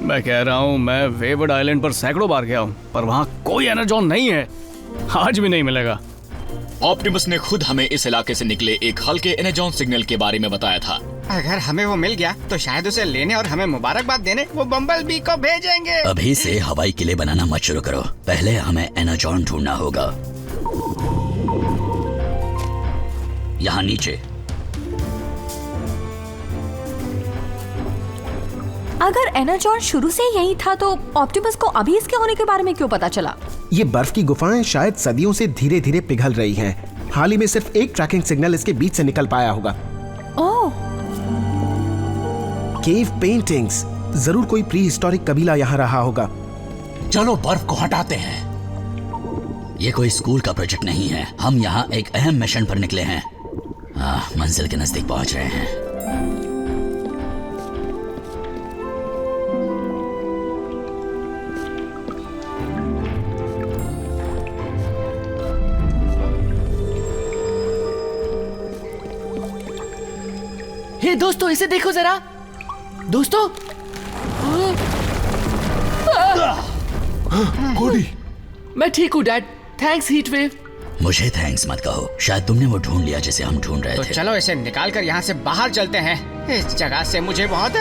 मैं कह रहा हूँ, मैं वेवड आइलैंड पर सैकड़ों बार गया हूँ, पर वहाँ कोई एनर्जॉन नहीं है। आज भी नहीं मिलेगा। ऑप्टिमस ने खुद हमें इस इलाके से निकले एक हल्के एनर्जॉन सिग्नल के बारे में बताया था। अगर हमें वो मिल गया तो शायद उसे लेने और हमें मुबारकबाद देने वो बम्बल बी को भेजेंगे। अभी से हवाई किले बनाना मत शुरू करो, पहले हमें एनर्जॉन ढूंढना होगा। यहाँ नीचे। अगर एनर्जॉन शुरू से यही था तो ऑप्टिमस को अभी इसके होने के बारे में क्यों पता चला? ये बर्फ की गुफाएं शायद सदियों से धीरे धीरे पिघल रही हैं। हाल ही में सिर्फ एक ट्रैकिंग सिग्नल इसके बीच से निकल पाया होगा। ओह। केव पेंटिंग्स, जरूर कोई प्री हिस्टोरिक कबीला यहाँ रहा होगा। चलो बर्फ को हटाते हैं। ये कोई स्कूल का प्रोजेक्ट नहीं है, हम यहाँ एक अहम मिशन पर निकले हैं। मंजिल के नजदीक पहुंच रहे हैं। हे दोस्तों, इसे देखो जरा। दोस्तों, कोडी। मैं ठीक हूँ डैड, थैंक्स हीटवेव। मुझे थैंक्स मत कहो, शायद तुमने वो ढूंढ लिया जिसे हम ढूंढ रहे तो थे। चलो इसे निकाल कर यहाँ से बाहर चलते हैं। इस जगह से मुझे बहुत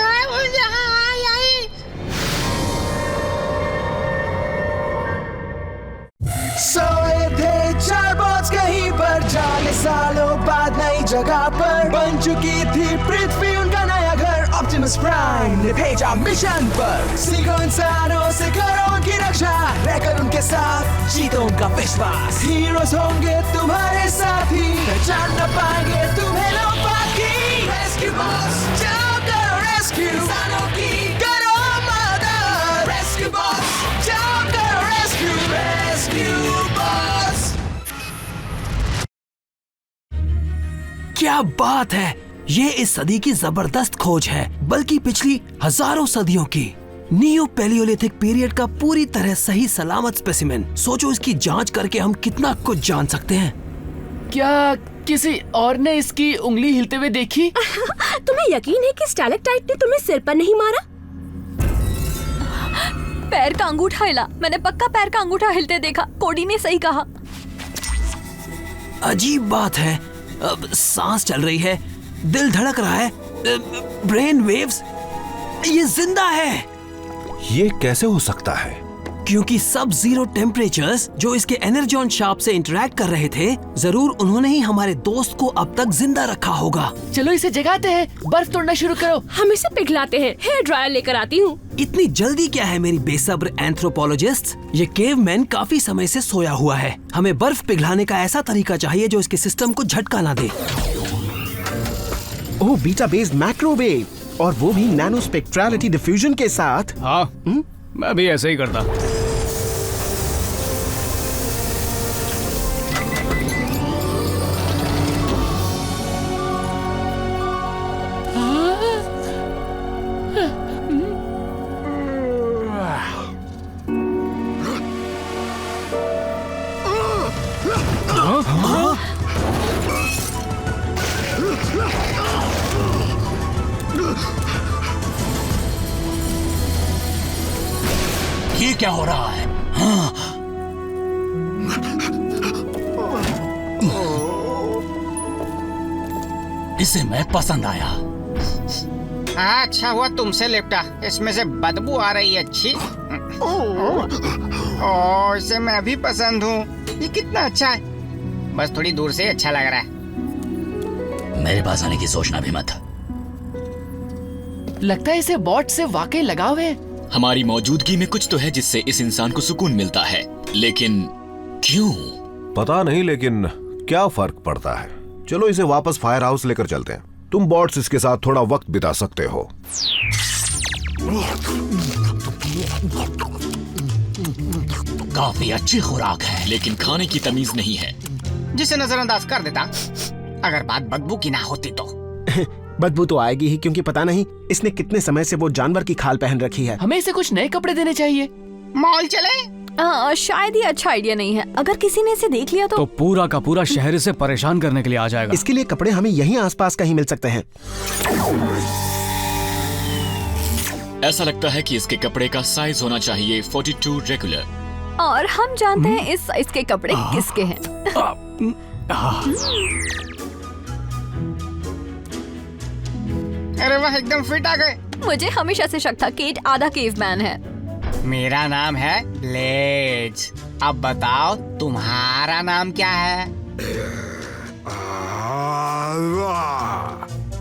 सोए थे चार बॉट्स कहीं पर जाने, सालों बाद नई जगह पर बन चुकी थी पृथ्वी उनका नया घर। ऑप्टिमस प्राइम ने भेजा मिशन पर, सीखो इंसानों से करो उनकी रक्षा, रहकर उनके साथ जीतो उनका विश्वास। हीरोज होंगे तुम्हारे साथी, पहचान न पाएंगे तुम्हें लोग बाकी। रेस्क्यू बॉस, जाओ करो रेस्क्यू इंसानों की, करो मदद। रेस्क्यू बॉस, जाओ करो रेस्क्यू, रेस्क्यू बॉस। क्या बात है, ये इस सदी की जबरदस्त खोज है, बल्कि पिछली हजारों सदियों की। नियो पैलियोलिथिक पीरियड का पूरी तरह सही सलामत स्पेसिमेन। सोचो इसकी जांच करके हम कितना कुछ जान सकते हैं। क्या किसी और ने इसकी उंगली हिलते हुए देखी? तुम्हें यकीन है कि स्टैलेक्टाइट ने तुम्हें सिर पर नहीं मारा? पैर का अंगूठा हिला, मैंने पक्का पैर का अंगूठा हिलते देखा। कोडी ने सही कहा। अजीब बात है, अब सांस चल रही है, दिल धड़क रहा है, ब्रेन वेव्स, ये जिंदा है। ये कैसे हो सकता है? क्योंकि सब जीरो टेम्परेचर्स जो इसके एनर्जॉन शार्प से इंटरैक्ट कर रहे थे, जरूर उन्होंने ही हमारे दोस्त को अब तक जिंदा रखा होगा। चलो इसे जगाते हैं, बर्फ तोड़ना शुरू करो। हम इसे पिघलाते हैं, हेयर ड्रायर लेकर आती हूँ। इतनी जल्दी क्या है मेरी बेसब्र एंथ्रोपोलॉजिस्ट? ये केवमैन काफी समय से सोया हुआ है। हमें बर्फ पिघलाने का ऐसा तरीका चाहिए जो इसके सिस्टम को झटका ना दे। ओह, बीटा बेस्ड मैक्रोवेव, और वो भी नैनो स्पेक्ट्रलिटी डिफ्यूजन के साथ। हाँ, मैं भी ऐसे ही करता। ये क्या हो रहा है? हाँ। इसे मैं पसंद आया। अच्छा हुआ तुमसे लिपटा, इसमें से बदबू आ रही है। अच्छी। ओह, इसे मैं भी पसंद हूँ। ये कितना अच्छा है, बस थोड़ी दूर से अच्छा लग रहा है। मेरे पास आने की सोचना भी मत। लगता है इसे बॉट से वाकई लगाव है। हमारी मौजूदगी में कुछ तो है जिससे इस इंसान को सुकून मिलता है, लेकिन क्यों? पता नहीं, लेकिन क्या फर्क पड़ता है। चलो इसे वापस फायर हाउस लेकर चलते हैं। तुम बॉट्स इसके साथ थोड़ा वक्त बिता सकते हो। काफी अच्छी खुराक है, लेकिन खाने की तमीज नहीं है, जिसे नजरअंदाज कर देता अगर बात बदबू की ना होती तो। बदबू तो आएगी ही, क्योंकि पता नहीं इसने कितने समय से वो जानवर की खाल पहन रखी है। हमें इसे कुछ नए कपड़े देने चाहिए। मॉल चले? शायद ये अच्छा आइडिया नहीं है। अगर किसी ने इसे देख लिया तो पूरा का पूरा शहर इसे परेशान करने के लिए आ जाएगा। इसके लिए कपड़े हमें यहीं आसपास कहीं मिल सकते हैं। ऐसा लगता है कि इसके कपड़े का साइज होना चाहिए 42 रेगुलर। और हम जानते हैं इस साइज के कपड़े किसके हैं। अरे वाह, एकदम फिट आ गए। मुझे हमेशा से शक था केट आधा केवमैन है। मेरा नाम है ब्लेज। अब बताओ तुम्हारा नाम क्या है?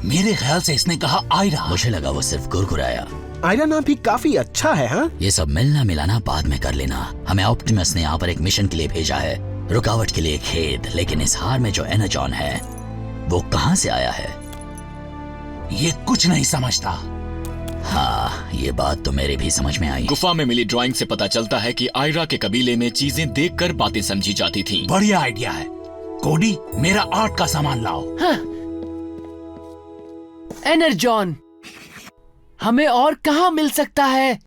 मेरे ख्याल से इसने कहा आयरा। मुझे लगा वो सिर्फ गुरगुराया। आयरा नाम भी काफी अच्छा है। हाँ, ये सब मिलना मिलाना बाद में कर लेना। हमें ऑप्टिमस ने यहाँ पर एक मिशन के लिए भेजा है, रुकावट के लिए खेद। लेकिन इस हार में जो एनर्जॉन है वो कहाँ से आया है? ये कुछ नहीं समझता। हाँ, ये बात तो मेरे भी समझ में आई। गुफा में मिली ड्राइंग से पता चलता है कि आयरा के कबीले में चीजें देखकर बातें समझी जाती थीं। बढ़िया आइडिया है। कोडी, मेरा आर्ट का सामान लाओ। हाँ। एनर्जॉन हमें और कहाँ मिल सकता है?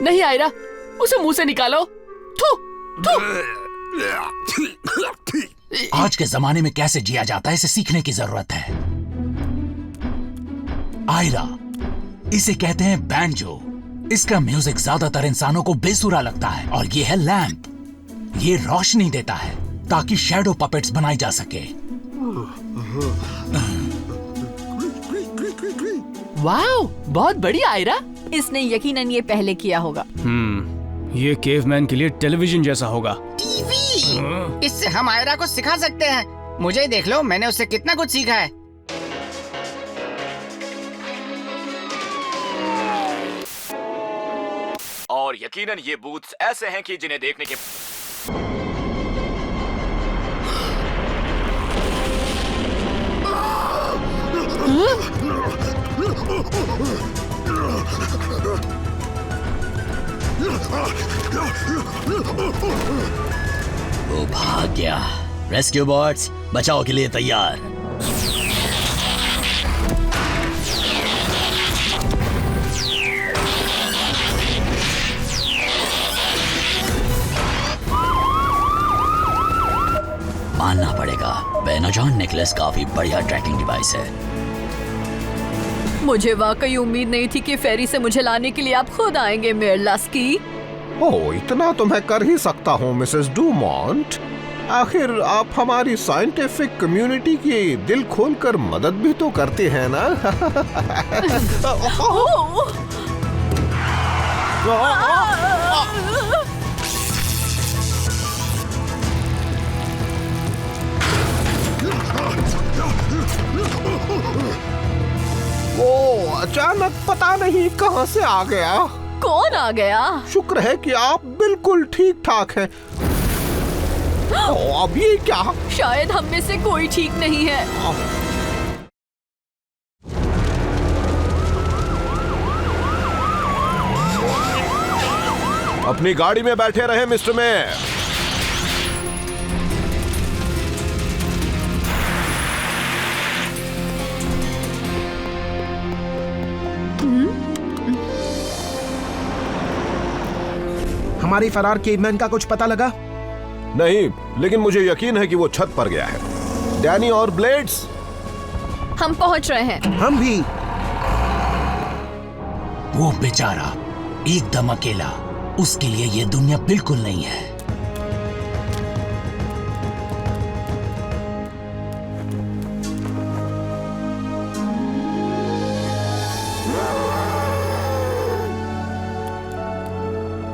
नहीं आयरा, उसे मुंह से निकालो। थू, थू। आज के जमाने में कैसे जिया जाता है, इसे सीखने की जरूरत है। आयरा, इसे कहते हैं बैंजो। इसका म्यूजिक ज्यादातर इंसानों को बेसुरा लगता है। और ये है लैंप। ये रोशनी देता है ताकि शैडो पपेट्स बनाई जा सके। वाओ, बहुत बढ़िया आयरा। इसने यकीनन ये पहले किया होगा। ये केवमैन के लिए टेलीविजन जैसा होगा। टीवी! इससे हम आयरा को सिखा सकते हैं। मुझे ही देख लो, मैंने उससे कितना कुछ सीखा है। और यकीनन ये बूथ्स ऐसे हैं कि जिन्हें देखने के वो भाग गया। रेस्क्यू बॉट्स बचाव के लिए तैयार। मानना पड़ेगा, एनर्जॉन नेकलेस काफी बढ़िया ट्रैकिंग डिवाइस है। मुझे वाकई उम्मीद नहीं थी कि फेरी से मुझे लाने के लिए आप खुद आएंगे मेयर लस्की। ओह, इतना तो मैं कर ही सकता हूँ मिसेस डूमॉन्ट। आखिर आप हमारी साइंटिफिक कम्युनिटी की दिल खोलकर मदद भी तो करते हैं ना। वो अचानक पता नहीं कहां से आ गया। कौन आ गया? शुक्र है कि आप बिल्कुल ठीक ठाक हैं। अब ये क्या? शायद हम में से कोई ठीक नहीं है। अपनी गाड़ी में बैठे रहे मिस्टर मेयर। हमारे फरार केवमैन का कुछ पता लगा? नहीं, लेकिन मुझे यकीन है कि वो छत पर गया है। डैनी और ब्लेड्स, हम पहुंच रहे हैं। हम भी। वो बेचारा एकदम अकेला, उसके लिए ये दुनिया बिल्कुल नहीं है।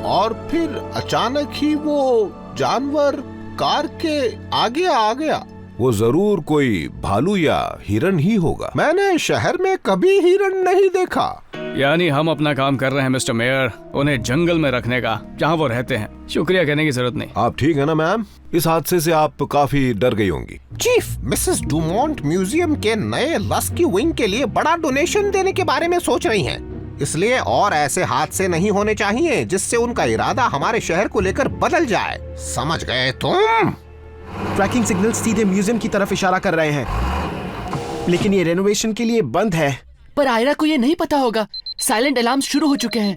और फिर अचानक ही वो जानवर कार के आगे आ गया। वो जरूर कोई भालू या हिरन ही होगा। मैंने शहर में कभी हिरन नहीं देखा। यानी हम अपना काम कर रहे हैं मिस्टर मेयर, उन्हें जंगल में रखने का, जहाँ वो रहते हैं। शुक्रिया कहने की जरूरत नहीं। आप ठीक है ना मैम? इस हादसे से आप काफी डर गई होंगी। चीफ, मिसेस डूमॉन्ट म्यूजियम के नए लस्की विंग के लिए बड़ा डोनेशन देने के बारे में सोच रही हैं। इसलिए और ऐसे हादसे नहीं होने चाहिए जिससे उनका इरादा हमारे शहर को लेकर बदल जाए। समझ गए तुम? ट्रैकिंग सिग्नल सीधे म्यूजियम की तरफ इशारा कर रहे हैं, लेकिन ये रेनोवेशन के लिए बंद है। पर आयरा को ये नहीं पता होगा, साइलेंट अलार्म शुरू हो चुके हैं।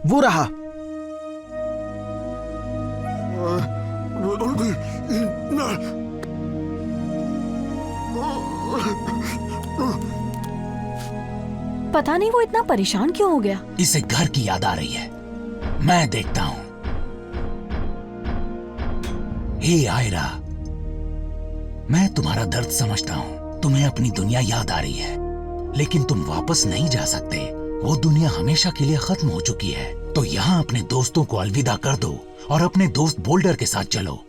वो रहा। पता नहीं वो इतना परेशान क्यों हो गया। इसे घर की याद आ रही है। मैं देखता हूं। हे आयरा, मैं तुम्हारा दर्द समझता हूं। तुम्हें अपनी दुनिया याद आ रही है, लेकिन तुम वापस नहीं जा सकते। वो दुनिया हमेशा के लिए खत्म हो चुकी है। तो यहाँ अपने दोस्तों को अलविदा कर दो और अपने दोस्त बोल्डर के साथ चलो।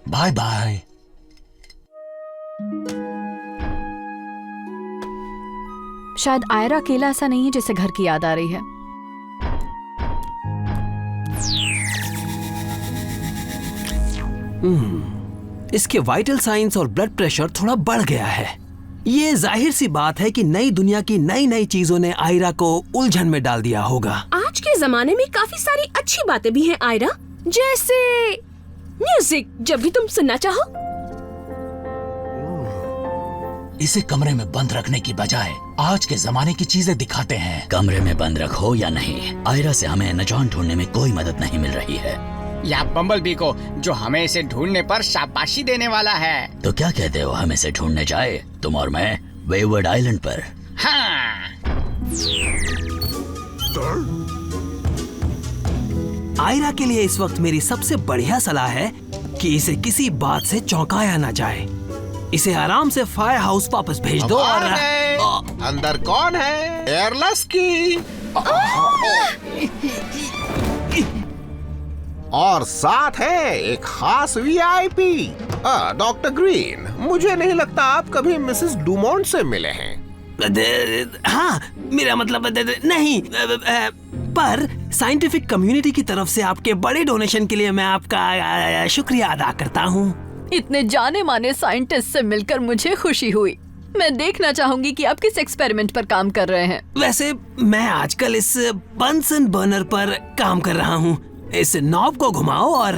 Bye bye. शायद आयरा अकेला ऐसा नहीं है जिसे घर की याद आ रही है। इसके वाइटल साइंस और ब्लड प्रेशर थोड़ा बढ़ गया है। ये जाहिर सी बात है कि नई दुनिया की नई नई चीजों ने आयरा को उलझन में डाल दिया होगा। आज के जमाने में काफी सारी अच्छी बातें भी हैं आयरा, जैसे म्यूजिक, जब भी तुम सुनना चाहो। इसे कमरे में बंद रखने की बजाय आज के जमाने की चीजें दिखाते हैं। कमरे में बंद रखो या नहीं, आयरा से हमें एनाजॉन ढूंढने में कोई मदद नहीं मिल रही है। या बम्बलबी को, जो हमें इसे ढूंढने पर शाबाशी देने वाला है। तो क्या कहते हो, हम इसे ढूंढने जाए, तुम और मैं, वेववर्ड आइलैंड पर? हाँ। आयरा के लिए इस वक्त मेरी सबसे बढ़िया सलाह है कि इसे किसी बात से चौंकाया ना जाए। इसे आराम से फायर हाउस वापस भेज दो। और अंदर कौन है? एयरलस की। और साथ है एक खास वीआईपी, डॉक्टर ग्रीन। मुझे नहीं लगता आप कभी मिसेस डुमोंट से मिले हैं। हाँ, मेरा मतलब नहीं, पर साइंटिफिक कम्युनिटी की तरफ से आपके बड़े डोनेशन के लिए मैं आपका शुक्रिया अदा करता हूँ। इतने जाने माने साइंटिस्ट से मिलकर मुझे खुशी हुई। मैं देखना चाहूंगी कि आप किस एक्सपेरिमेंट पर काम कर रहे हैं। वैसे मैं आजकल इस बंसन बर्नर पर काम कर रहा हूँ। इस नॉब को घुमाओ और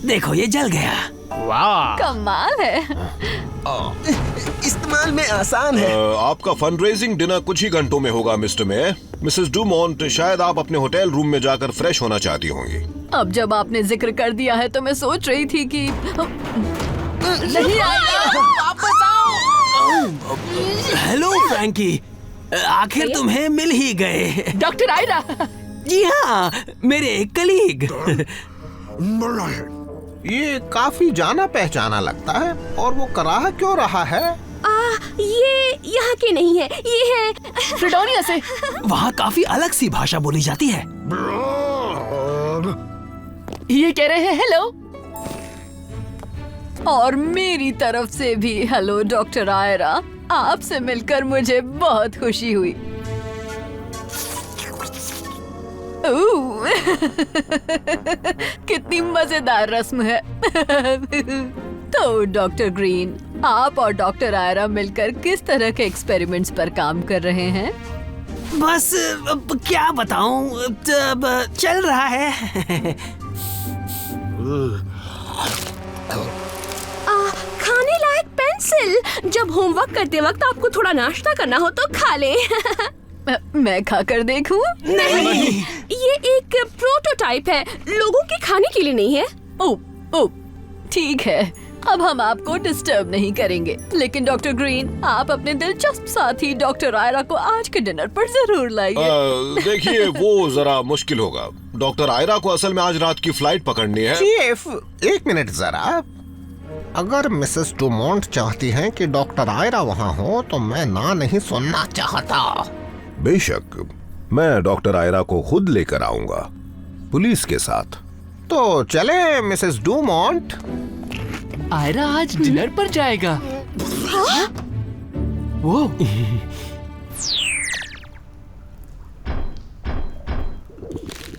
देखो, ये जल गया। वाह, कमाल है। इस्तेमाल में आसान है। आपका फंडरेजिंग डिनर कुछ ही घंटों में होगा मिस्टर मे। मिसेस डुमोंट, शायद आप अपने होटल रूम में जाकर फ्रेश होना चाहती होंगी। अब जब आपने जिक्र कर दिया है तो मैं सोच रही थी कि नहीं आएगा। वापस आओ। हेलो फ्रैंकी, आखिर तुम्हें मिल ही गए। डॉक्टर आयरा। जी हाँ, मेरे कलीग। ये काफी जाना पहचाना लगता है। और वो कराह क्यों रहा है? ये यहाँ के नहीं है, ये है फ्रीडोनिया से। वहाँ काफी अलग सी भाषा बोली जाती है। ये कह रहे हैं हेलो। और मेरी तरफ से भी हेलो डॉक्टर आयरा। आपसे मिलकर मुझे बहुत खुशी हुई। कितनी मजेदार रस्म है। तो डॉक्टर ग्रीन, आप और डॉक्टर आयरा मिलकर किस तरह के एक्सपेरिमेंट्स पर काम कर रहे हैं? बस क्या बताऊं, चल रहा है। खाने लायक पेंसिल। जब होमवर्क करते वक्त आपको थोड़ा नाश्ता करना हो तो खा ले। मैं खाकर देखूं? नहीं, ये एक प्रोटोटाइप है, लोगों के खाने के लिए नहीं है। ओ, ठीक है, अब हम आपको डिस्टर्ब नहीं करेंगे। लेकिन डॉक्टर ग्रीन, आप अपने दिलचस्प साथी डॉक्टर आयरा को आज के डिनर पर जरूर लाइए। देखिए, वो जरा मुश्किल होगा। डॉक्टर आयरा को असल में आज रात की फ्लाइट पकड़नी है। चीफ, एक मिनट जरा। अगर मिसेस डुमोंट चाहती हैं कि डॉक्टर आयरा वहाँ हो तो मैं ना नहीं सुनना चाहता। बेशक, मैं डॉक्टर आयरा को खुद लेकर आऊंगा, पुलिस के साथ। तो चले मिसेस डुमोंट। आयरा आज डिनर पर जाएगा। वो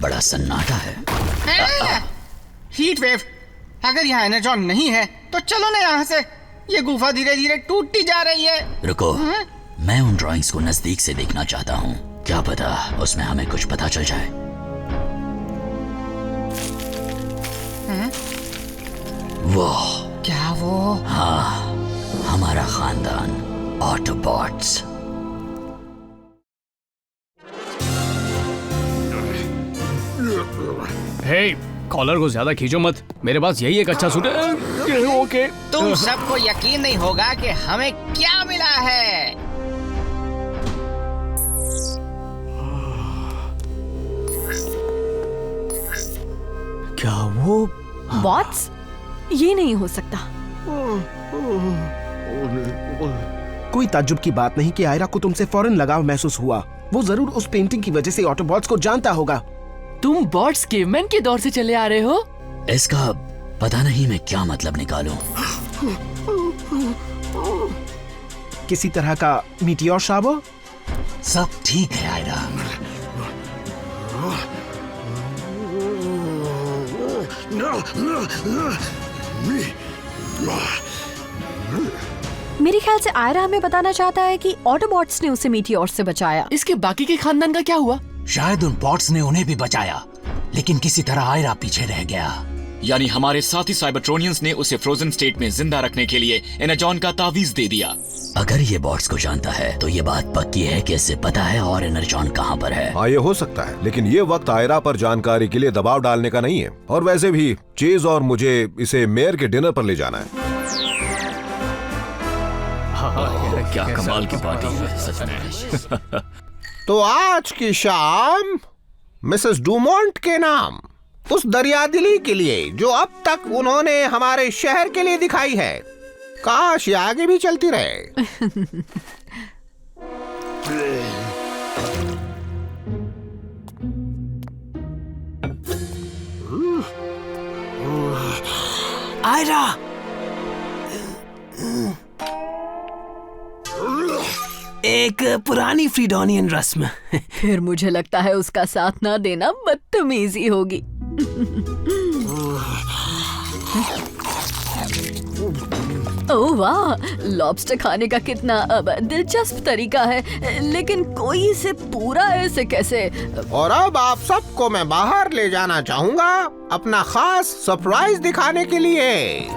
बड़ा सन्नाटा है। Heat wave. अगर यहाँ एनर्जॉन नहीं है तो चलो ना यहाँ से। ये गुफा धीरे धीरे टूटती जा रही है। रुको, मैं उन ड्राइंग्स को नजदीक से देखना चाहता हूँ। क्या पता उसमें हमें कुछ पता चल जाए। वो क्या वो? हाँ, हमारा खानदान ऑटोबॉट्स। हे, कॉलर को ज्यादा खींचो मत, मेरे पास यही एक अच्छा सूट है। ओके। तुम सबको यकीन नहीं होगा कि हमें क्या मिला है। क्या वो वॉट्स? ये नहीं हो सकता। कोई ताज्जुब की बात नहीं कि आयरा को तुमसे फौरन लगाव महसूस हुआ। वो जरूर उस पेंटिंग की वजह से ऑटोबॉट्स को जानता होगा। तुम बॉट्स केवमैन के दौर से चले आ रहे हो? इसका पता नहीं मैं क्या मतलब निकालूं। किसी तरह का मीटियोर शाबो? सब ठीक है आयरा। मेरे ख्याल से आयरा हमें बताना चाहता है कि ऑटोबॉट्स ने उसे मीटियोर से बचाया। इसके बाकी के खानदान का क्या हुआ? शायद उन बॉट्स ने उन्हें भी बचाया, लेकिन किसी तरह आयरा पीछे रह गया। यानी हमारे साथी साइबरट्रोनियंस ने उसे फ्रोजन स्टेट में जिंदा रखने के लिए एनाजॉन का तावीज दे दिया। अगर ये बॉट्स को जानता है तो ये बात पक्की है कि इसे पता है और एनर्जॉन कहाँ पर है। हाँ, ये हो सकता है, लेकिन ये वक्त आयरा पर जानकारी के लिए दबाव डालने का नहीं है। और वैसे भी चेज और मुझे इसे मेयर के डिनर पर ले जाना है। क्या कमाल की पार्टी है सच में। तो आज की शाम मिसेस डूमोंट के नाम उस दरियादिली के लिए जो अब तक उन्होंने हमारे शहर के लिए दिखाई है। काश ये आगे भी चलती रहे। आयरा, एक पुरानी फ्रीडोनियन रस्म। फिर मुझे लगता है उसका साथ ना देना बदतमीजी होगी। ओह वाह, लॉबस्टर खाने का कितना दिलचस्प तरीका है, लेकिन कोई इसे पूरा ऐसे कैसे? और अब आप सबको मैं बाहर ले जाना चाहूंगा अपना खास सरप्राइज दिखाने के लिए।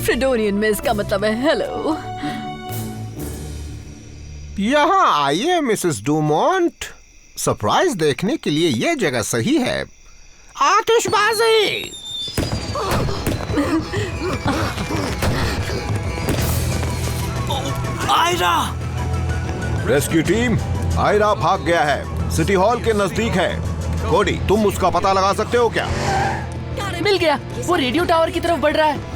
फ्रीडोनियन में इसका मतलब है हेलो। यहाँ आइए मिसेस डूमोंट, सरप्राइज देखने के लिए ये जगह सही है। आतिशबाजी! आयरा! रेस्क्यू टीम, आयरा भाग गया है, सिटी हॉल के नजदीक है। कोडी, तुम उसका पता लगा सकते हो क्या? मिल गया, वो रेडियो टावर की तरफ बढ़ रहा है।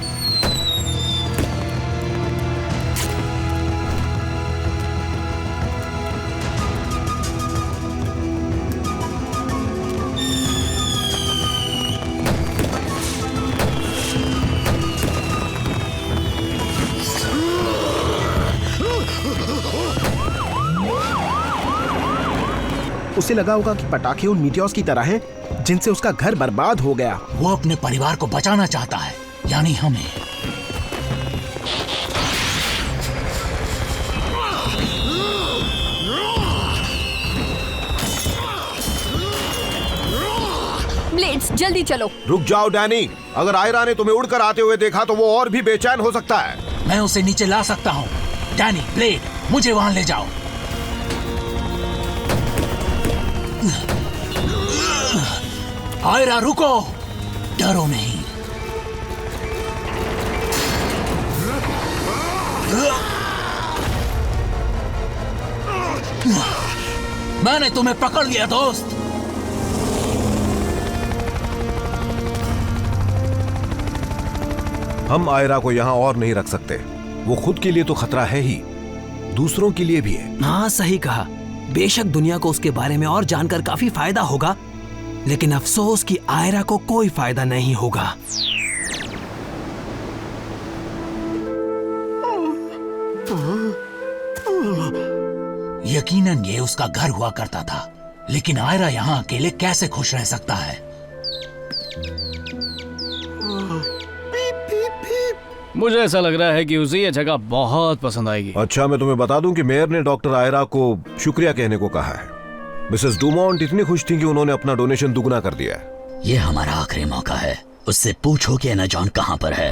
उसे लगा होगा कि पटाखे उन मीटियोर्स की तरह हैं जिनसे उसका घर बर्बाद हो गया। वो अपने परिवार को बचाना चाहता है, यानी हमें। ब्लेड्स, जल्दी चलो। रुक जाओ डैनी, अगर आयरा ने तुम्हें उड़कर आते हुए देखा तो वो और भी बेचैन हो सकता है। मैं उसे नीचे ला सकता हूँ। डैनी, ब्लेड, मुझे वहां ले जाओ। आयरा रुको, डरो नहीं। मैंने तुम्हें पकड़ लिया दोस्त। हम आयरा को यहाँ और नहीं रख सकते। वो खुद के लिए तो खतरा है ही, दूसरों के लिए भी है। हाँ, सही कहा। बेशक दुनिया को उसके बारे में और जानकर काफी फायदा होगा, लेकिन अफसोस कि आयरा को कोई फायदा नहीं होगा। यकीनन ये उसका घर हुआ करता था, लेकिन आयरा यहाँ अकेले कैसे खुश रह सकता है? मुझे ऐसा लग रहा है कि उसे ये जगह बहुत पसंद आएगी। अच्छा, मैं तुम्हें बता दूं कि मेयर ने डॉक्टर आयरा को शुक्रिया कहने को कहा है। मिसेस डूमोंट इतनी खुश थी कि उन्होंने अपना डोनेशन दुगना कर दिया है। ये हमारा आखिरी मौका है। उससे पूछो कि एनाजॉन कहाँ पर है।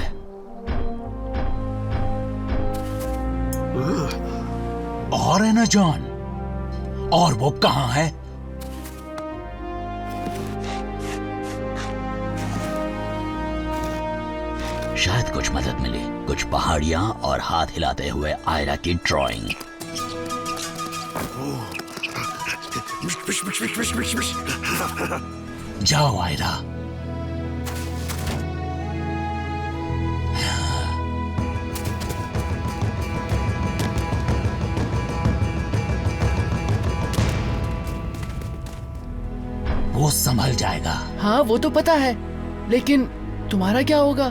और एनाजॉन, और वो कहाँ है? शायद कुछ मदद मिली, कुछ पहाड़ियां और हाथ हिलाते हुए आयरा की ड्राइंग। जाओ आयरा। वो संभल जाएगा। हाँ वो तो पता है, लेकिन तुम्हारा क्या होगा?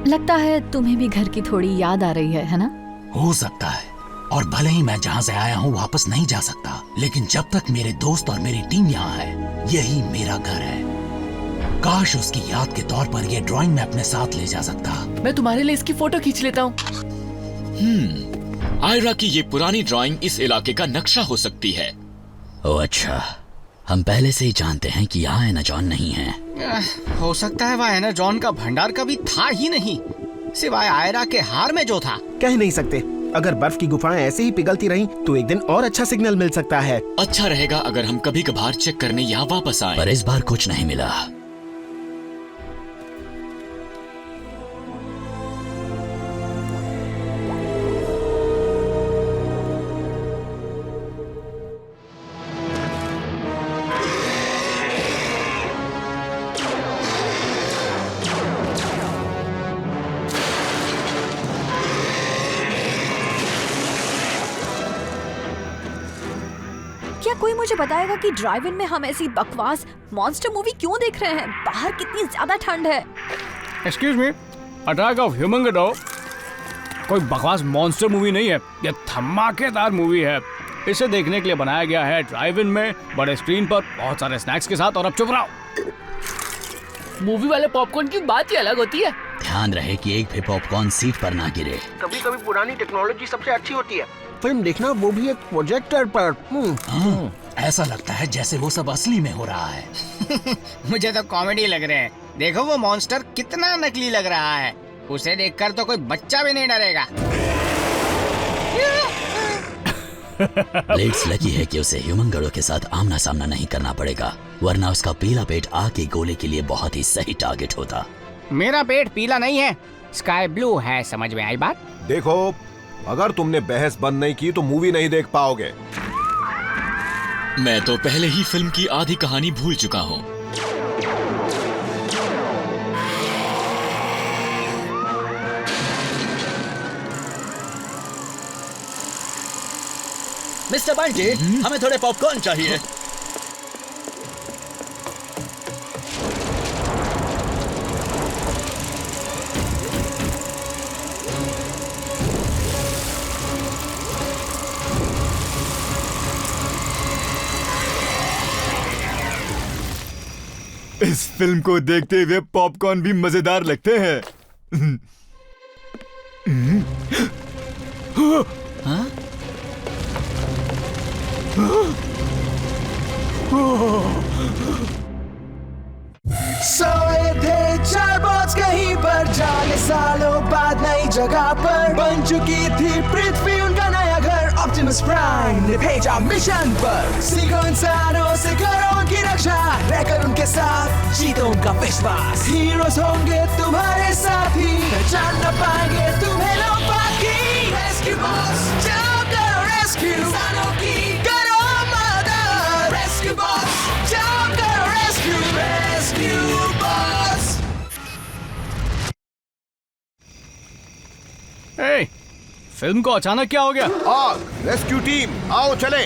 लगता है तुम्हें भी घर की थोड़ी याद आ रही है ना? हो सकता है, और भले ही मैं जहाँ से आया हूँ वापस नहीं जा सकता, लेकिन जब तक मेरे दोस्त और मेरी टीम यहाँ है, यही मेरा घर है। काश उसकी याद के तौर पर ये ड्राइंग मैं अपने साथ ले जा सकता। मैं तुम्हारे लिए इसकी फोटो खींच लेता हूँ। आयरा की ये पुरानी ड्राइंग इस इलाके का नक्शा हो सकती है। ओह अच्छा, हम पहले से ही जानते हैं कि यहाँ एना जॉन नहीं है। हो सकता है वह एना जॉन का भंडार कभी था ही नहीं, सिवाय आयरा के हार में जो था। कह नहीं सकते, अगर बर्फ की गुफाएं ऐसे ही पिघलती रहीं तो एक दिन और अच्छा सिग्नल मिल सकता है। अच्छा रहेगा अगर हम कभी कभार चेक करने यहाँ वापस आए। पर इस बार कुछ नहीं मिला। क्या कोई मुझे बताएगा कि ड्राइव इन में हम ऐसी बकवास मॉन्स्टर मूवी क्यों देख रहे हैं? बाहर कितनी ज्यादा ठंड है। Excuse me, attack of human गडो कोई बकवास मॉन्स्टर मूवी नहीं है, यह धमाकेदार मूवी है। इसे देखने के लिए बनाया गया है ड्राइव इन में, बड़े स्क्रीन पर, बहुत सारे स्नैक्स के साथ। और अब चुप रहो। मूवी वाले पॉपकॉर्न की बात ही अलग होती है। ध्यान रहे कि एक भी पॉपकॉर्न सीट पर ना गिरे। कभी कभी पुरानी टेक्नोलॉजी सबसे अच्छी होती है। फिल्म देखना, वो भी एक प्रोजेक्टर पर। ऐसा लगता है जैसे वो सब असली में हो रहा है। मुझे तो कॉमेडी लग रहे हैं। देखो वो मॉन्स्टर कितना नकली लग रहा है, उसे देखकर तो कोई बच्चा भी नहीं डरेगा। लेट्स लकी है कि उसे ह्यूमन गड़ो के साथ आमना सामना नहीं करना पड़ेगा, वरना उसका पीला पेट आग के गोले के लिए बहुत ही सही टारगेट होता। मेरा पेट पीला नहीं है, स्काई ब्लू है। समझ में आई बात? देखो, अगर तुमने बहस बंद नहीं की तो मूवी नहीं देख पाओगे। मैं तो पहले ही फिल्म की आधी कहानी भूल चुका हूँ। मिस्टर बंटी, हमें थोड़े पॉपकॉर्न चाहिए। इस फिल्म को देखते हुए पॉपकॉर्न भी मजेदार लगते हैं। हाँ? सोए थे चार बॉस कहीं पर, जाने सालों बाद नई जगह पर बन चुकी थी पृथ्वी उनका नया घर। ऑप्टिमस प्राइम ने भेजा मिशन पर, सीखो इंसानों से करो उनकी रक्षा, रहकर उनके साथ जीतो उनका विश्वास। हीरोज होंगे तुम्हारे साथी, पहचान न पाएंगे तुम्हें लोग बाकी। रेस्क्यू बॉस, जाओ करो रेस्क्यू इंसानों की, करो मदद। रेस्क्यू बॉस, जाओ करो रेस्क्यू, रेस्क्यू बॉस। ए, फिल्म को अचानक क्या हो गया? आग, रेस्क्यू टीम आओ चले।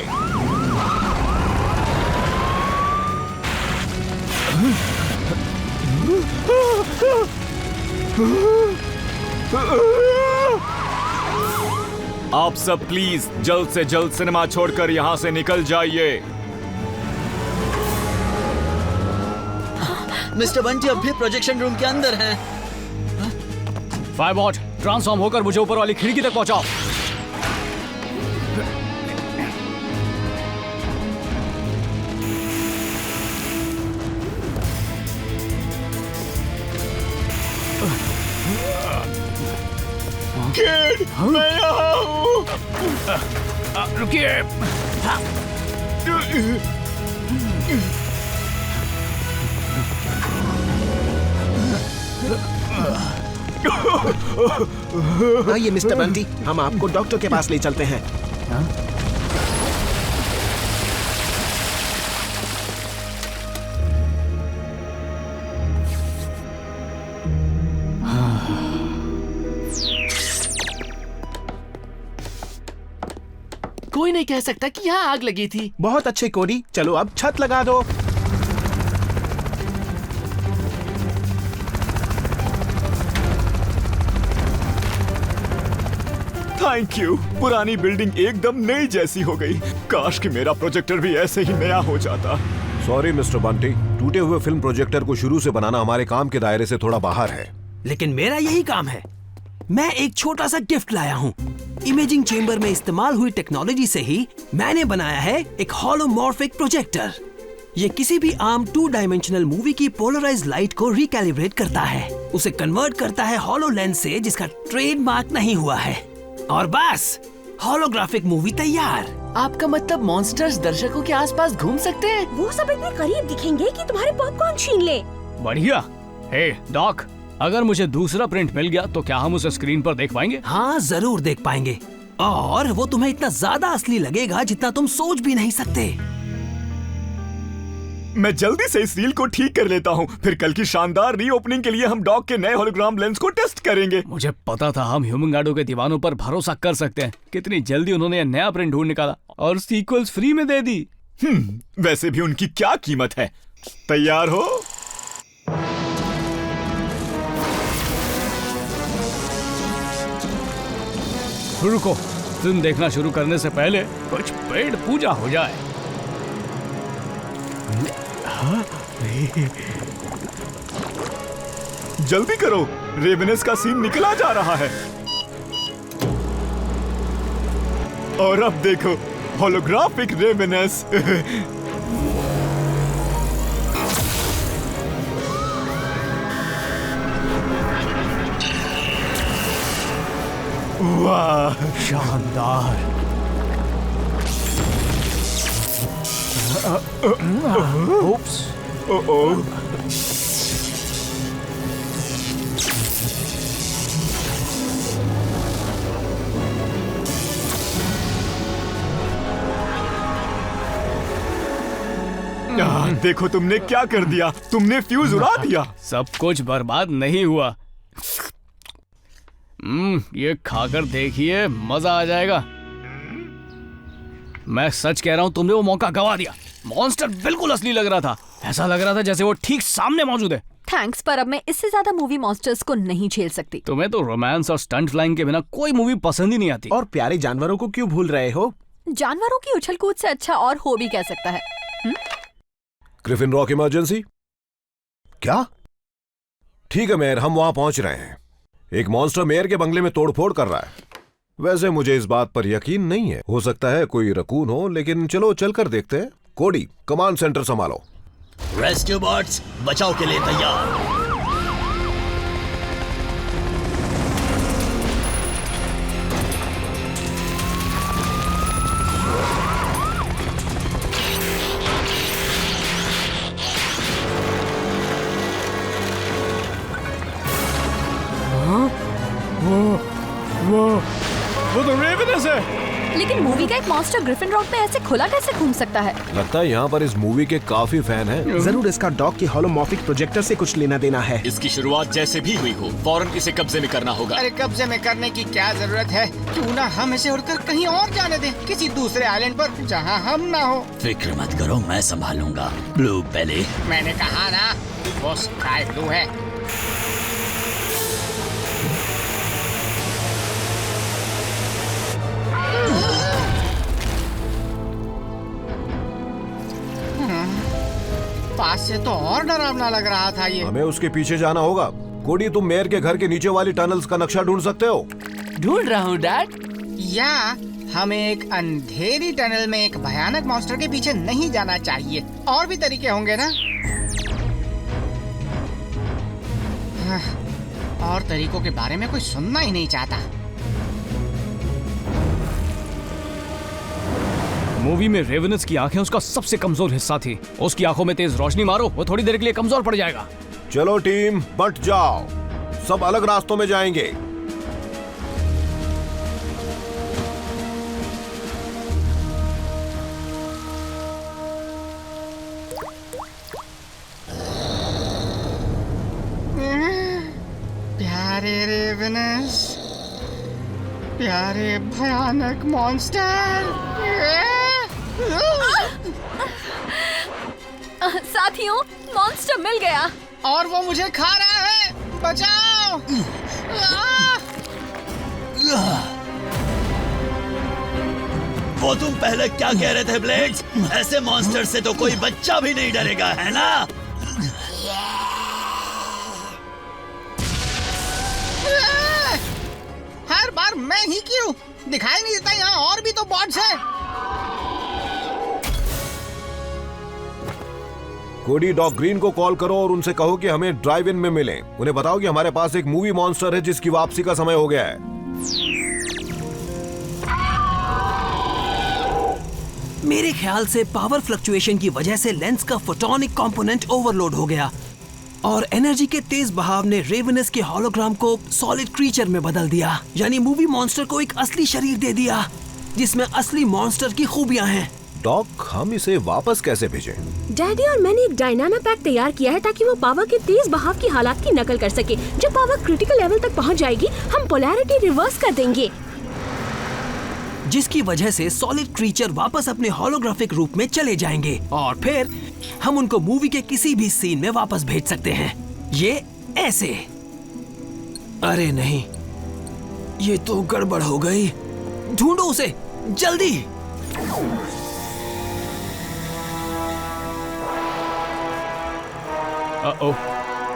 आप सब प्लीज जल्द से जल्द सिनेमा छोड़कर यहाँ से निकल जाइए। मिस्टर बंटी अब भी प्रोजेक्शन रूम के अंदर हैं। फायरबॉट, ट्रांसफॉर्म होकर मुझे ऊपर वाली खिड़की तक पहुंचाओ। किड, मैं यहाँ हूँ। रुकिए। आइए मिस्टर बंटी, हम आपको डॉक्टर के पास ले चलते हैं। कोई नहीं कह सकता कि यहाँ आग लगी थी। बहुत अच्छे कोडी, चलो अब छत लगा दो। Thank you. पुरानी बिल्डिंग एकदम नई जैसी हो गई। काश कि मेरा प्रोजेक्टर भी ऐसे ही नया हो जाता। सॉरी मिस्टर बंटी, टूटे हुए फिल्म प्रोजेक्टर को शुरू से बनाना हमारे काम के दायरे से थोड़ा बाहर है। लेकिन मेरा यही काम है। मैं एक छोटा सा गिफ्ट लाया हूँ। इमेजिंग चेंबर में इस्तेमाल हुई टेक्नोलॉजी से ही मैंने बनाया है एक होलोमॉर्फिक प्रोजेक्टर। ये किसी भी आम 2 डायमेंशनल मूवी की पोलराइज्ड लाइट को रिकैलिब्रेट करता है, उसे कन्वर्ट करता है होलो लेंस से जिसका ट्रेडमार्क नहीं हुआ है, और बस होलोग्राफिक मूवी तैयार। आपका मतलब मॉन्स्टर्स दर्शकों के आसपास घूम सकते हैं? वो सब इतने करीब दिखेंगे कि तुम्हारे पॉपकॉर्न छीन ले। बढ़िया। हे डॉक, अगर मुझे दूसरा प्रिंट मिल गया तो क्या हम उसे स्क्रीन पर देख पाएंगे? हाँ जरूर देख पाएंगे, और वो तुम्हें इतना ज्यादा असली लगेगा जितना तुम सोच भी नहीं सकते। मैं जल्दी से इस रील को ठीक कर लेता हूँ, फिर कल की शानदार रीओपनिंग के लिए हम डॉग के नए होलोग्राम लेंस को टेस्ट करेंगे। मुझे पता था हम ह्यूमन गार्डो के दीवानों पर भरोसा कर सकते हैं। कितनी जल्दी उन्होंने नया प्रिंट ढूंढ निकाला और सीक्वल्स फ्री में दे दी। वैसे भी उनकी क्या कीमत है। तैयार हो? रुको, फिल्म देखना शुरू करने से पहले कुछ पेड़ पूजा हो जाए। जल्दी करो, रेवेनेस का सीन निकला जा रहा है। और अब देखो होलोग्राफिक रेवेनेस। वाह, शानदार। Oops. Uh-oh. देखो तुमने क्या कर दिया, तुमने फ्यूज उड़ा दिया। सब कुछ बर्बाद नहीं हुआ। ये खाकर देखिए, मजा आ जाएगा। मैं सच कह रहा हूँ, तुमने वो मौका गवा दिया। मॉन्स्टर बिल्कुल असली लग रहा था। ऐसा लग रहा था जैसे वो ठीक सामने मौजूद है। थैंक्स, पर अब मैं इससे ज्यादा मूवी मॉन्स्टर्स को नहीं झेल सकती। तुम्हें तो रोमांस और स्टंट फ्लाइंग के बिना कोई मूवी पसंद ही नहीं आती। और प्यारे जानवरों को क्यों भूल रहे हो? जानवरों की उछल कूद से अच्छा और हो भी कह सकता है। Griffin rock emergency? क्या? ठीक है मेयर, हम वहां पहुंच रहे हैं। एक मॉन्स्टर मेयर के बंगले में तोड़फोड़ कर रहा है। वैसे मुझे इस बात पर यकीन नहीं है, हो सकता है कोई रकून हो, लेकिन चलो चलकर देखते हैं। कोडी, कमांड सेंटर संभालो। रेस्क्यू बॉट्स बचाव के लिए तैयार। वो तो रेवेनेस है। लेकिन मूवी का एक मॉन्स्टर ग्रिफिन रॉक में ऐसे खुला कैसे घूम सकता है? लगता है यहाँ पर इस मूवी के काफी फैन हैं। जरूर इसका डॉग के होलोमॉर्फिक प्रोजेक्टर से कुछ लेना देना है। इसकी शुरुआत जैसे भी हुई हो, फौरन इसे कब्जे में करना होगा। अरे कब्जे में करने की क्या जरूरत है? क्यों ना हम इसे उड़कर कहीं और जाने दें, किसी दूसरे आइलैंड पर जहाँ हम ना हो। फिक्र मत करो, मैं संभालूंगा। ब्लू पहले। मैंने कहा ना, वो स्काई ब्लू है। पास से तो और डरावना लग रहा था ये। हमें उसके पीछे जाना होगा। कोडी, तुम मेयर के घर के नीचे वाली टनल्स का नक्शा ढूंढ सकते हो? ढूंढ रहा हूँ डैड। या हमें एक अंधेरी टनल में एक भयानक मॉन्स्टर के पीछे नहीं जाना चाहिए। और भी तरीके होंगे ना? और तरीकों के बारे में कोई सुनना ही नहीं चाहता। मूवी में रेवेनस की आंखें उसका सबसे कमजोर हिस्सा थी। उसकी आंखों में तेज रोशनी मारो, वो थोड़ी देर के लिए कमजोर पड़ जाएगा। चलो टीम, बट जाओ, सब अलग रास्तों में जाएंगे। प्यारे रेवेनस, प्यारे भयानक मॉन्स्टर। साथियों, मॉन्स्टर मिल गया और वो मुझे खा रहा है। बचाओ! वो तुम पहले क्या कह रहे थे ब्लेड्स? ऐसे मॉन्स्टर से तो कोई बच्चा भी नहीं डरेगा, है ना? हर बार मैं ही क्यों? दिखाई नहीं देता यहाँ और भी तो बॉट्स हैं। कोडी डॉग ग्रीन को कॉल करो और उनसे कहो कि हमें ड्राइव इन में मिलें। उन्हें बताओ कि हमारे पास एक मूवी मॉन्स्टर है जिसकी वापसी का समय हो गया है। मेरे ख्याल से पावर फ्लक्चुएशन की वजह से लेंस का फोटोनिक कंपोनेंट ओवरलोड हो गया और एनर्जी के तेज बहाव ने रेवेनस के होलोग्राम को सॉलिड क्रीचर में बदल दिया। यानी मूवी मॉन्स्टर को एक असली शरीर दे दिया जिसमें असली मॉन्स्टर की खूबियां हैं। डॉक, हम इसे वापस कैसे भेजें? डैडी और मैंने एक डायनामा पैक तैयार किया है ताकि वो पावर के तेज बहाव की हालात की नकल कर सके। जब पावर क्रिटिकल लेवल तक पहुंच जाएगी, हम पोलैरिटी रिवर्स कर देंगे, जिसकी वजह से सॉलिड क्रीचर वापस अपने होलोग्राफिक रूप में चले जाएंगे और फिर हम उनको मूवी के किसी भी सीन में वापस भेज सकते हैं। ये ऐसे। अरे नहीं, ये तो गड़बड़ हो गई। ढूंढो उसे, जल्दी।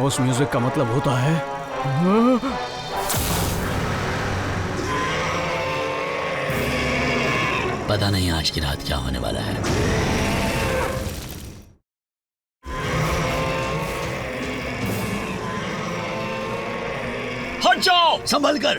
उस म्यूजिक का मतलब होता है पता नहीं आज की रात क्या होने वाला है। हट जाओ! संभल कर।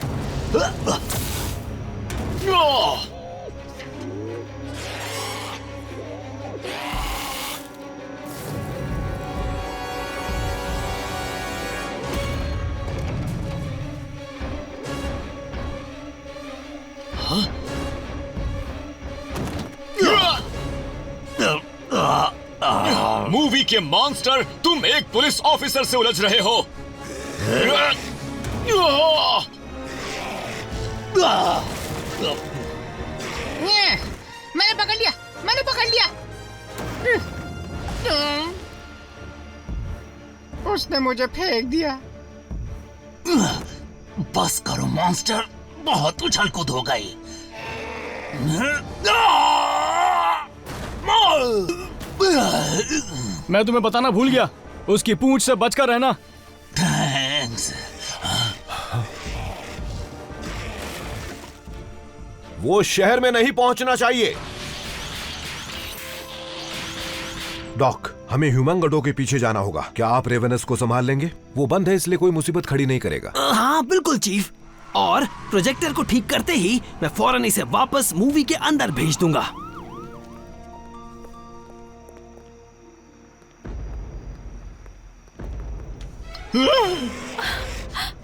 मूवी के मॉन्स्टर, तुम एक पुलिस ऑफिसर से उलझ रहे हो। मैंने पकड़ लिया, मैंने पकड़ लिया। उसने मुझे फेंक दिया। बस करो मॉन्स्टर, बहुत उछल कूद हो गई। मैं तुम्हें बताना भूल गया, उसकी पूंछ से बचकर रहना। थैंक्स। वो शहर में नहीं पहुंचना चाहिए। डॉक, हमें ह्यूमन गड्ढों के पीछे जाना होगा। क्या आप रेवेनस को संभाल लेंगे? वो बंद है, इसलिए कोई मुसीबत खड़ी नहीं करेगा। हाँ बिल्कुल चीफ। और प्रोजेक्टर को ठीक करते ही मैं फौरन इसे वापस मूवी के अंदर भेज दूंगा।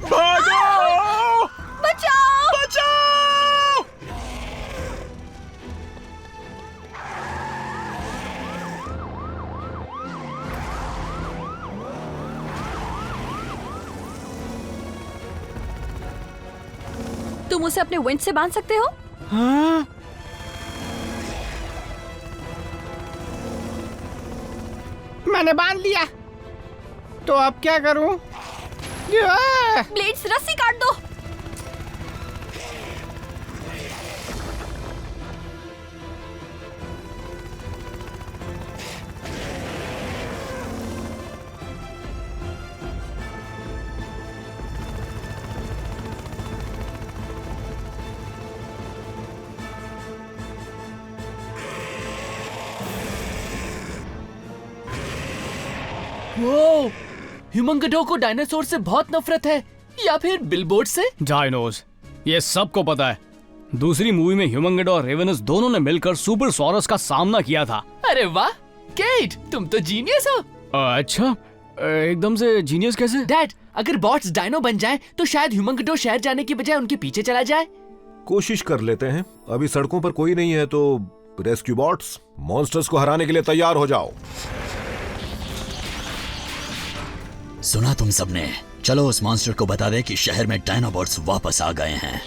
भागो! बचाओ! बचाओ! तुम उसे अपने विंड से बांध सकते हो? हाँ? मैंने बांध लिया, तो अब क्या करूं? ब्लेड्स, रस्सी काट दो। वो ह्यूमन गड्ढों को डायनासोर से बहुत नफरत है, या फिर बिलबोर्ड से? जाइनोस, ये सबको पता है। दूसरी मूवी में ह्यूमंगेडो और रेवेनस दोनों ने मिलकर सुपर सॉरस का सामना किया था। अरे वाह केट, तुम तो जीनियस हो। अच्छा, एकदम से जीनियस कैसे? डैड, अगर बॉट्स डायनो बन जाएं तो शायद ह्यूमंगेडो शहर जाने की बजाय उनके पीछे चला जाए। कोशिश कर लेते हैं। अभी सड़कों पर कोई नहीं है तो रेस्क्यू बॉट्स, मॉन्स्टर्स को हराने के लिए तैयार हो जाओ। सुना तुम सबने? चलो उस मॉन्स्टर को बता दे कि शहर में डायनाबॉट्स वापस आ गए हैं।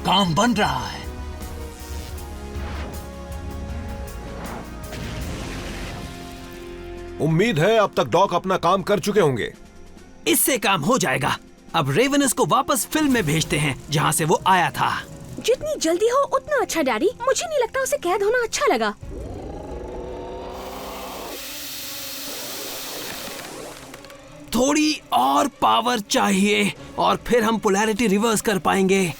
काम बन रहा है। उम्मीद है अब तक डॉक अपना काम कर चुके होंगे। इससे काम हो जाएगा। अब रेवेनस को वापस फिल्म में भेजते हैं जहाँ से वो आया था। जितनी जल्दी हो उतना अच्छा डैडी। मुझे नहीं लगता उसे कैद होना अच्छा लगा। थोड़ी और पावर चाहिए और फिर हम पोलैरिटी रिवर्स कर पाएंगे।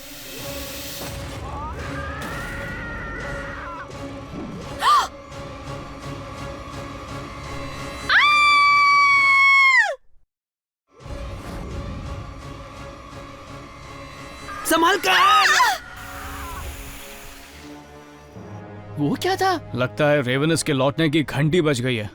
संभाल कर। वो क्या था? लगता है रेवेनस के लौटने की घंटी बज गई है।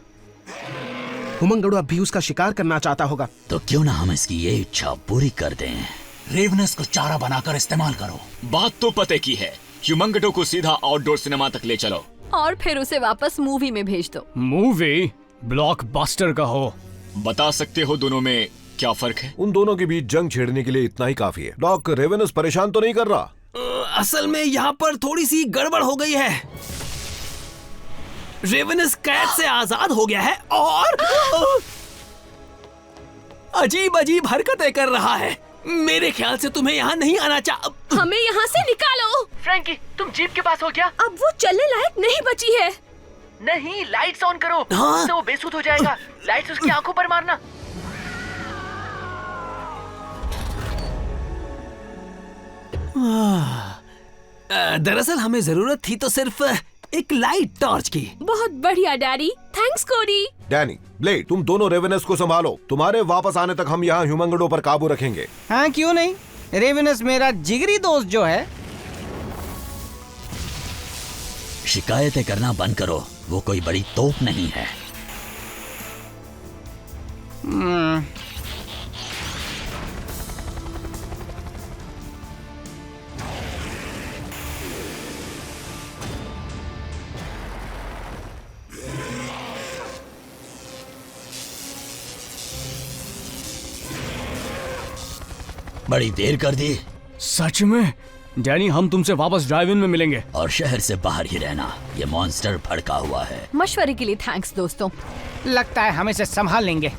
हुमंगडो अब भी उसका शिकार करना चाहता होगा। तो क्यों ना हम इसकी ये इच्छा पूरी कर दें। रेवेनस को चारा बनाकर इस्तेमाल करो। बात तो पते की है। ह्यूमंगेडो को सीधा आउटडोर सिनेमा तक ले चलो और फिर उसे वापस मूवी में भेज दो। मूवी ब्लॉकबस्टर का हो। बता सकते हो दोनों में क्या फर्क है? उन दोनों के बीच जंग छेड़ने के लिए इतना ही काफी है। डॉक, रेवेनस परेशान तो नहीं कर रहा? असल में यहाँ पर थोड़ी सी गड़बड़ हो गई है। रेवेनस कैद से आजाद हो गया है और अजीब अजीब हरकतें कर रहा है। मेरे ख्याल से तुम्हें यहाँ नहीं आना चाहिए। हमें यहाँ से निकालो। फ्रैंकी, तुम जीप के पास हो क्या? अब वो चलने लायक नहीं बची है। नहीं, लाइट्स ऑन करो। हाँ? उससे वो बेसुध हो जाएगा। लाइट्स उसकी आंखों पर मारना। दरअसल हमें जरूरत थी तो सिर्फ एक लाइट टॉर्च की। बहुत बढ़िया डैडी, थैंक्स कोडी। डैनी, ब्लेड, तुम दोनों रेवेनस को संभालो। तुम्हारे वापस आने तक हम यहाँ ह्यूमंगेडो पर काबू रखेंगे। हाँ क्यों नहीं, रेवेनस मेरा जिगरी दोस्त जो है। शिकायतें करना बंद करो, वो कोई बड़ी तोप नहीं है। बड़ी देर कर दी। सच में? डैनी, हम तुमसे वापस ड्राइव इन में मिलेंगे। और शहर से बाहर ही रहना। ये मॉन्स्टर भड़का हुआ है। मशवरे के लिए थैंक्स दोस्तों। लगता है हम इसे संभाल लेंगे।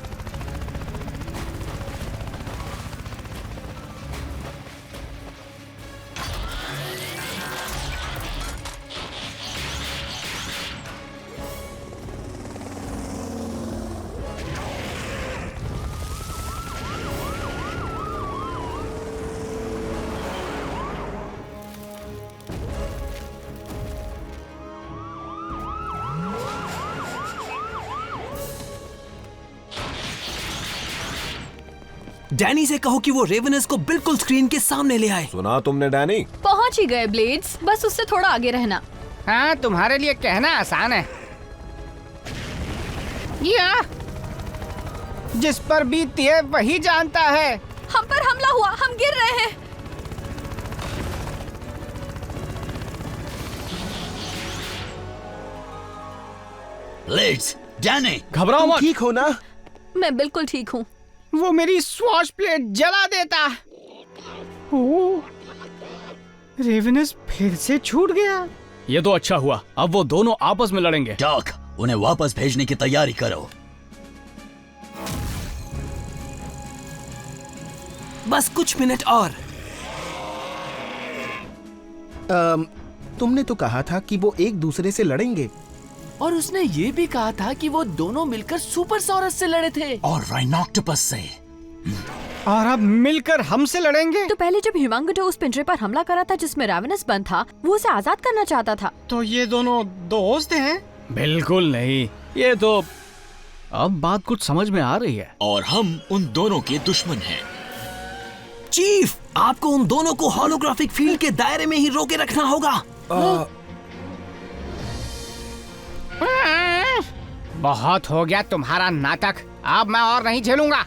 डैनी से कहो कि वो रेवेनस को बिल्कुल स्क्रीन के सामने ले आए। सुना तुमने डैनी? पहुंच ही गए ब्लेड्स, बस उससे थोड़ा आगे रहना। हाँ, तुम्हारे लिए कहना आसान है। या जिस पर बीतती है वही जानता है। हम पर हमला हुआ, हम गिर रहे हैं। ब्लेड्स, डैनी, घबराओ मत। ठीक हो ना? मैं बिल्कुल ठीक हूँ। वो मेरी स्वॉच प्लेट जला देता। रेवेनस फिर से छूट गया। ये तो अच्छा हुआ, अब वो दोनों आपस में लड़ेंगे। डॉक, उन्हें वापस भेजने की तैयारी करो। बस कुछ मिनट और। तुमने तो कहा था कि वो एक दूसरे से लड़ेंगे। और उसने ये भी कहा था कि वो दोनों मिलकर सुपर सॉरस से लड़े थे। और राइनोक्टोपस से। और अब मिलकर हमसे लड़ेंगे। तो पहले जब ह्यूमंगडो उस पिंजरे पर हमला करा था जिसमें रावेनस बंद था, वो उसे आजाद करना चाहता था। तो ये दोनों दोस्त हैं? बिल्कुल नहीं, ये तो अब बात कुछ समझ में आ रही है। और हम उन दोनों के दुश्मन हैं। चीफ, आपको उन दोनों को होलोग्राफिक फील्ड के दायरे में ही रोके रखना होगा। बहुत हो गया तुम्हारा नाटक, अब मैं और नहीं झेलूंगा।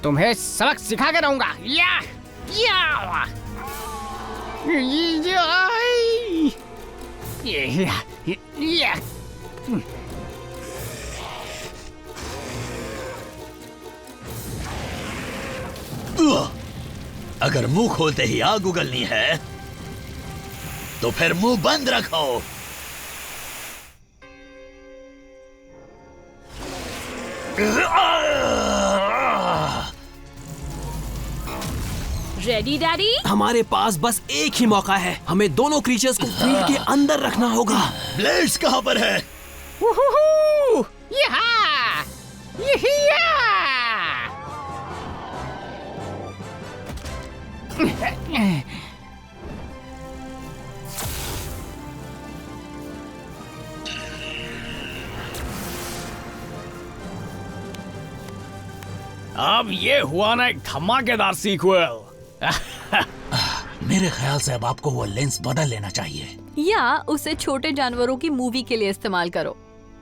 तुम्हें सबक सिखा के रहूंगा। अगर मुंह खोलते ही आग उगलनी है तो फिर मुंह बंद रखो। Ready daddy? हमारे पास बस एक ही मौका है, हमें दोनों क्रीचर्स को फील्ड के अंदर रखना होगा। ब्लेड्स कहां पर है? अब ये हुआ ना एक धमाकेदार सीक्वल। मेरे ख्याल से अब आपको वो लेंस बदल लेना चाहिए, या उसे छोटे जानवरों की मूवी के लिए इस्तेमाल करो।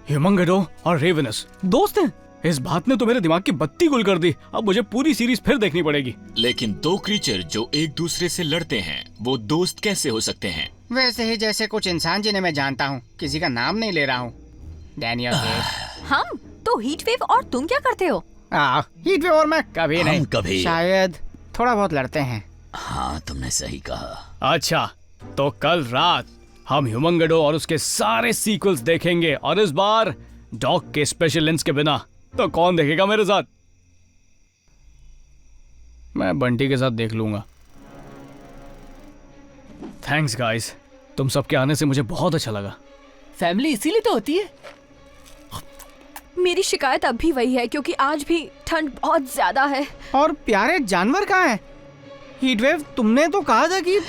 ह्यूमंगडो और रेवेनस दोस्त हैं। इस बात ने तो मेरे दिमाग की बत्ती गुल कर दी। अब मुझे पूरी सीरीज फिर देखनी पड़ेगी। लेकिन दो क्रीचर जो एक दूसरे से लड़ते हैं, वो दोस्त कैसे हो सकते हैं? वैसे ही जैसे कुछ इंसान जिन्हें मैं जानता हूँ, किसी का नाम नहीं ले रहा हूँ। Daniel gate. हम तो हीटवेव और तुम क्या करते हो? हीटवेव और मैं कभी नहीं। कभी शायद थोड़ा बहुत लड़ते हैं। हाँ, तुमने सही कहा। अच्छा, तो कल रात हम ह्यूमंगडो और उसके सारे सीक्वल्स देखेंगे, और इस बार डॉग के स्पेशल लेंस के बिना। तो कौन देखेगा मेरे साथ? मैं बंटी के साथ देख लूंगा। थैंक्स गाइस, तुम सबके आने से मुझे बहुत अच्छा लगा। फैमिली इसीलिए तो होती है। मेरी शिकायत अब भी वही है, क्योंकि आज भी ठंड बहुत ज्यादा है। और प्यारे जानवर कहाँ हैं? हीटवेव, तुमने तो कहा था कि